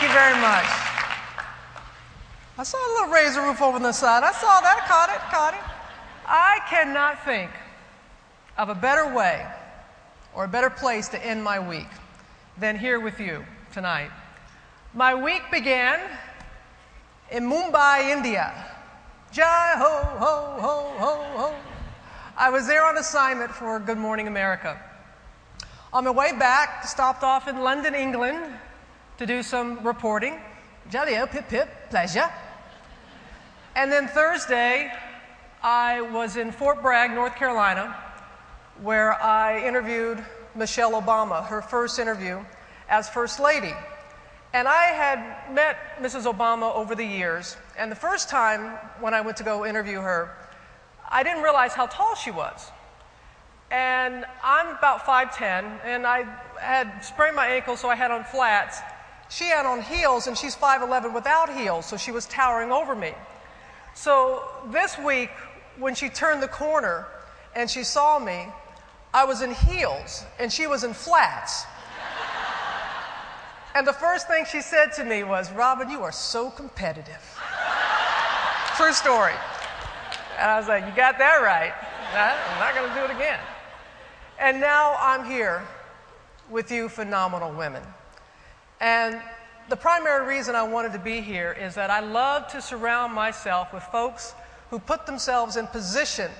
Thank you very much. I saw a little razor roof over on the side. I saw that, caught it. I cannot think of a better way or a better place to end my week than here with you tonight. My week began in Mumbai, India. Jai ho, ho, ho, ho, ho. I was there on assignment for Good Morning America. On my way back, stopped off in London, England, to do some reporting. Jolly-o, pip, pip, pleasure. And then Thursday, I was in Fort Bragg, North Carolina, where I interviewed Michelle Obama, her first interview as First Lady. And I had met Mrs. Obama over the years, and the first time when I went to go interview her, I didn't realize how tall she was. And I'm about 5'10", and I had sprained my ankle, so I had on flats. She had on heels, and she's 5'11" without heels, so she was towering over me. So this week, when she turned the corner and she saw me, I was in heels, and she was in flats. And the first thing she said to me was, "Robin, you are so competitive." True story. And I was like, "You got that right. I'm not going to do it again." And now I'm here with you phenomenal women. And the primary reason I wanted to be here is that I love to surround myself with folks who put themselves in position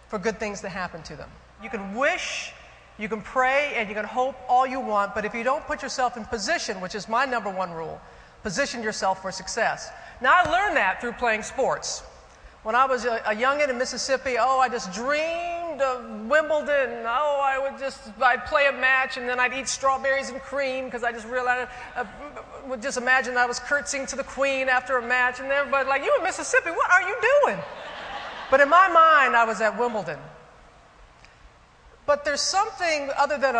for good things to happen to them. You can wish, you can pray, and you can hope all you want, but if you don't put yourself in position, which is my #1 rule, position yourself for success. Now, I learned that through playing sports. When I was a youngin' in Mississippi, I just dreamed of Wimbledon. I'd play a match, and then I'd eat strawberries and cream, because I just realized, would just imagine I was curtsying to the queen after a match, and everybody's like, "You in Mississippi, what are you doing?" But in my mind, I was at Wimbledon. But there's something other than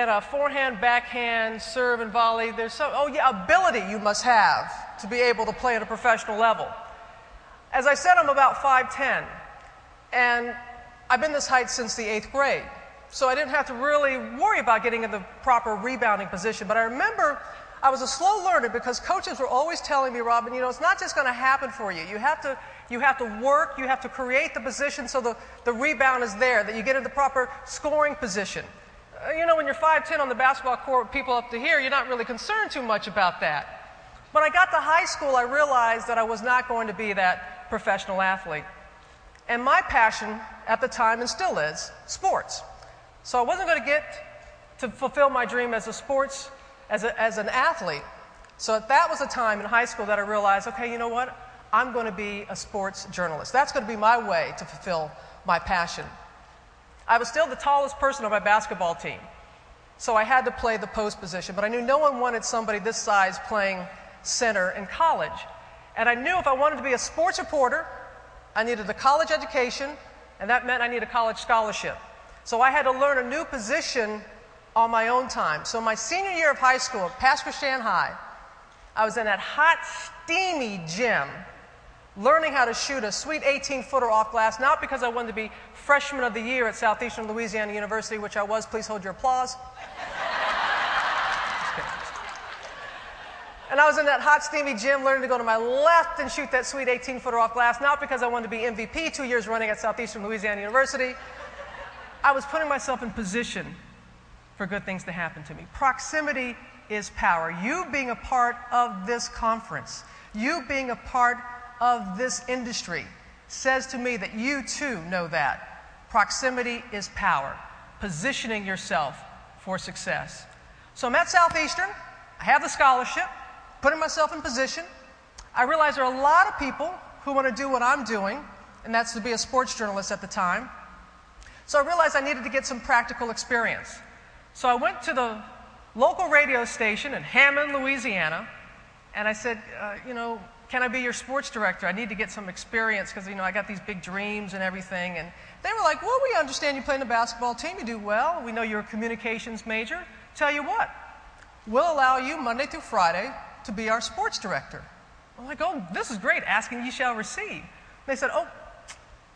a forehand, backhand, serve, and volley. There's some, ability you must have to be able to play at a professional level. As I said, I'm about 5'10", and I've been this height since the 8th grade. So I didn't have to really worry about getting in the proper rebounding position. But I remember I was a slow learner because coaches were always telling me, "Robin, it's not just going to happen for you. You have to work, you have to create the position so the rebound is there, that you get in the proper scoring position." When you're 5'10" on the basketball court, people up to here, you're not really concerned too much about that. When I got to high school, I realized that I was not going to be that professional athlete. And my passion at the time, and still is, sports. So I wasn't going to get to fulfill my dream as as an athlete. So that was a time in high school that I realized, okay, you know what? I'm going to be a sports journalist. That's going to be my way to fulfill my passion. I was still the tallest person on my basketball team, so I had to play the post position, but I knew no one wanted somebody this size playing center in college. And I knew if I wanted to be a sports reporter, I needed a college education, and that meant I needed a college scholarship. So I had to learn a new position on my own time. So my senior year of high school at Pasco High, I was in that hot, steamy gym learning how to shoot a sweet 18-footer off glass, not because I wanted to be freshman of the year at Southeastern Louisiana University, which I was. Please hold your applause. And I was in that hot, steamy gym learning to go to my left and shoot that sweet 18-footer off glass, not because I wanted to be MVP 2 years running at Southeastern Louisiana University. I was putting myself in position for good things to happen to me. Proximity is power. You being a part of this conference, you being a part of this industry, says to me that you too know that. Proximity is power. Positioning yourself for success. So I'm at Southeastern. I have the scholarship. Putting myself in position. I realize there are a lot of people who want to do what I'm doing, and that's to be a sports journalist at the time. So I realized I needed to get some practical experience. So I went to the local radio station in Hammond, Louisiana, and I said, can I be your sports director? I need to get some experience because, I got these big dreams and everything. And they were like, "Well, we understand you play in the basketball team. You do well. We know you're a communications major. Tell you what, we'll allow you Monday through Friday to be our sports director." I'm like, "Oh, this is great. Asking ye shall receive." They said, "Oh,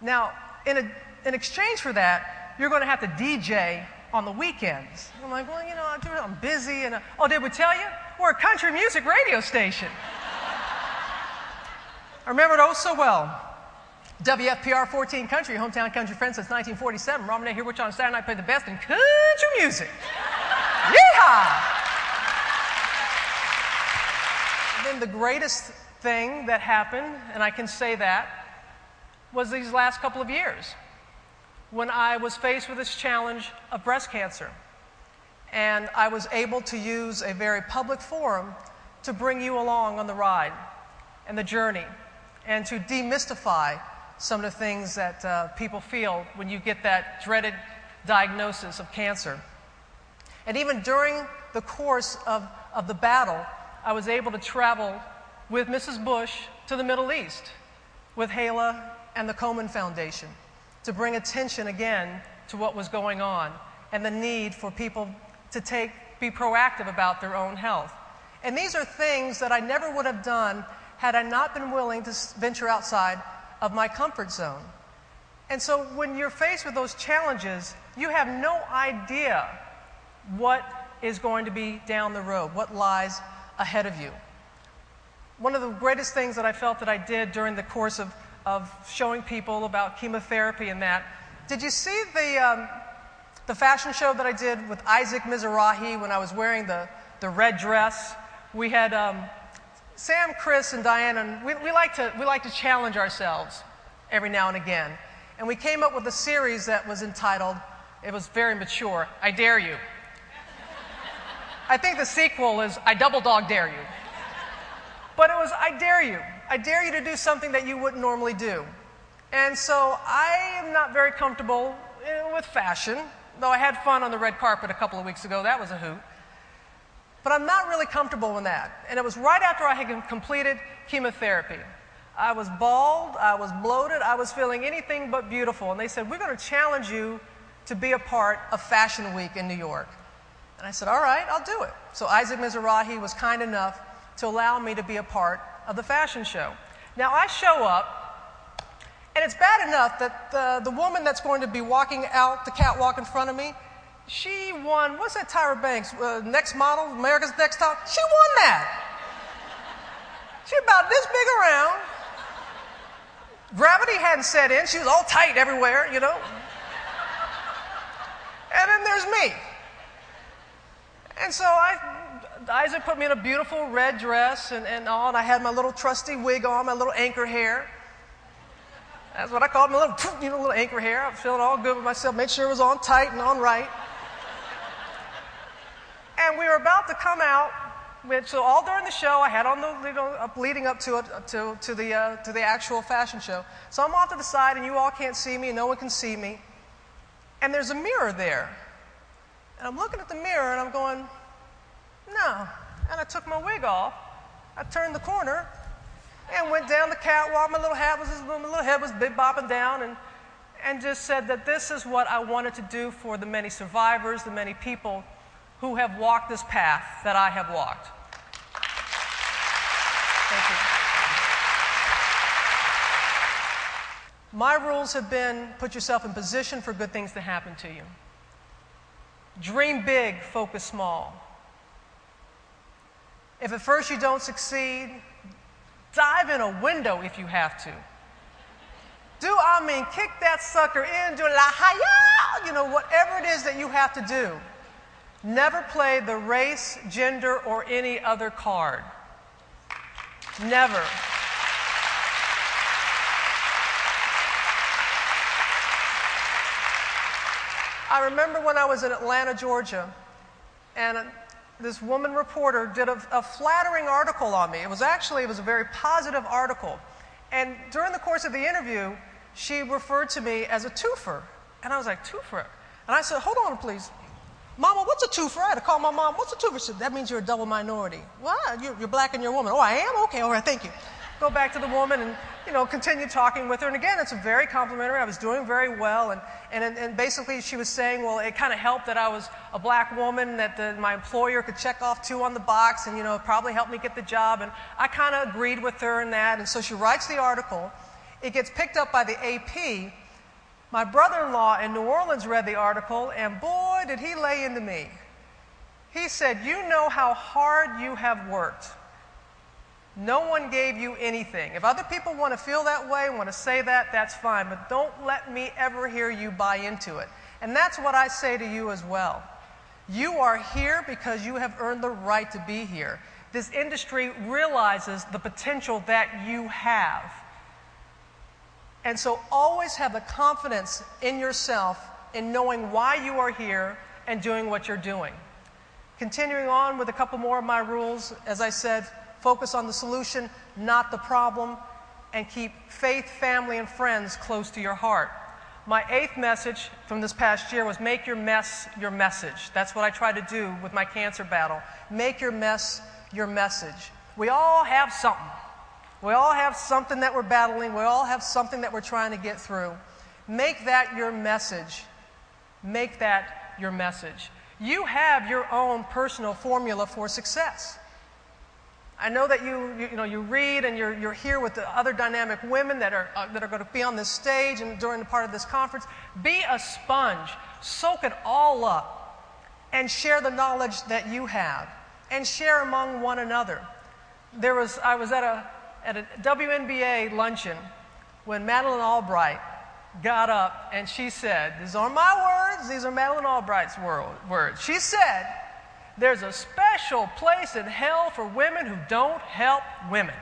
now, in exchange for that, you're going to have to DJ on the weekends. I'm like, well, you know, I'm busy. And oh, did we tell you? We're a country music radio station. I remember it oh so well. WFPR 14 Country, hometown country friend since 1947. Robin here, which on Saturday night played the best in country music. Yeehaw! And then the greatest thing that happened, and I can say that, was these last couple of years when I was faced with this challenge of breast cancer. And I was able to use a very public forum to bring you along on the ride and the journey and to demystify some of the things that people feel when you get that dreaded diagnosis of cancer. And even during the course of the battle, I was able to travel with Mrs. Bush to the Middle East with Hala and the Komen Foundation to bring attention again to what was going on and the need for people to be proactive about their own health. And these are things that I never would have done had I not been willing to venture outside of my comfort zone. And so when you're faced with those challenges, you have no idea what is going to be down the road, what lies ahead of you. One of the greatest things that I felt that I did during the course of showing people about chemotherapy and that, did you see the fashion show that I did with Isaac Mizrahi when I was wearing the red dress? We had Sam, Chris, and Diana, and we like to challenge ourselves every now and again. And we came up with a series that was entitled, it was very mature, I Dare You. I think the sequel is I Double Dog Dare You. But it was I Dare You. I dare you to do something that you wouldn't normally do. And so I am not very comfortable with fashion, though I had fun on the red carpet a couple of weeks ago. That was a hoot. But I'm not really comfortable in that. And it was right after I had completed chemotherapy. I was bald, I was bloated, I was feeling anything but beautiful. And they said, we're going to challenge you to be a part of Fashion Week in New York. And I said, all right, I'll do it. So Isaac Mizrahi was kind enough to allow me to be a part of the fashion show. Now I show up, and it's bad enough that the woman that's going to be walking out the catwalk in front of me, she won, what's that Tyra Banks, Next Model, America's Next Top? She won that. She about this big around. Gravity hadn't set in. She was all tight everywhere, you know. And then there's me. And so Isaac put me in a beautiful red dress and all, and I had my little trusty wig on, my little anchor hair. That's what I called my little anchor hair. I was feeling all good with myself, made sure it was on tight and on right. And we were about to come out, so all during the show, I had on the, leading up to it, to the actual fashion show. So I'm off to the side, and you all can't see me, and no one can see me. And there's a mirror there. And I'm looking at the mirror, and I'm going, no. And I took my wig off. I turned the corner and went down the catwalk. My little head was big bopping down, and just said that this is what I wanted to do for the many survivors, the many people who have walked this path that I have walked. Thank you. My rules have been put yourself in position for good things to happen to you. Dream big, focus small. If at first you don't succeed, dive in a window if you have to. Kick that sucker in, do la hayah, whatever it is that you have to do. Never play the race, gender, or any other card. Never. I remember when I was in Atlanta, Georgia, and this woman reporter did a flattering article on me. It was a very positive article. And during the course of the interview, she referred to me as a twofer. And I was like, twofer? And I said, hold on, please. Mama, what's a twofer? I had to call my mom. What's a twofer? She said, that means you're a double minority. What? You're black and you're a woman. Oh, I am? Okay, all right, thank you. Go back to the woman and, continue talking with her. And again, it's very complimentary. I was doing very well. And basically she was saying, well, it kind of helped that I was a black woman, that my employer could check off 2 on the box and, it probably helped me get the job. And I kind of agreed with her in that. And so she writes the article. It gets picked up by the AP. My brother-in-law in New Orleans read the article, and boy, did he lay into me. He said, "You know how hard you have worked. No one gave you anything. If other people want to feel that way, want to say that, that's fine, but don't let me ever hear you buy into it." And that's what I say to you as well. You are here because you have earned the right to be here. This industry realizes the potential that you have. And so always have the confidence in yourself in knowing why you are here and doing what you're doing. Continuing on with a couple more of my rules, as I said, focus on the solution, not the problem, and keep faith, family, and friends close to your heart. My 8th message from this past year was make your mess your message. That's what I try to do with my cancer battle. Make your mess your message. We all have something. We all have something that we're battling. We all have something that we're trying to get through. Make that your message. Make that your message. You have your own personal formula for success. I know that you read and you're here with the other dynamic women that are going to be on this stage and during the part of this conference. Be a sponge. Soak it all up and share the knowledge that you have and share among one another. I was at a WNBA luncheon when Madeleine Albright got up and she said, these aren't my words, these are Madeleine Albright's words. She said, "There's a special place in hell for women who don't help women."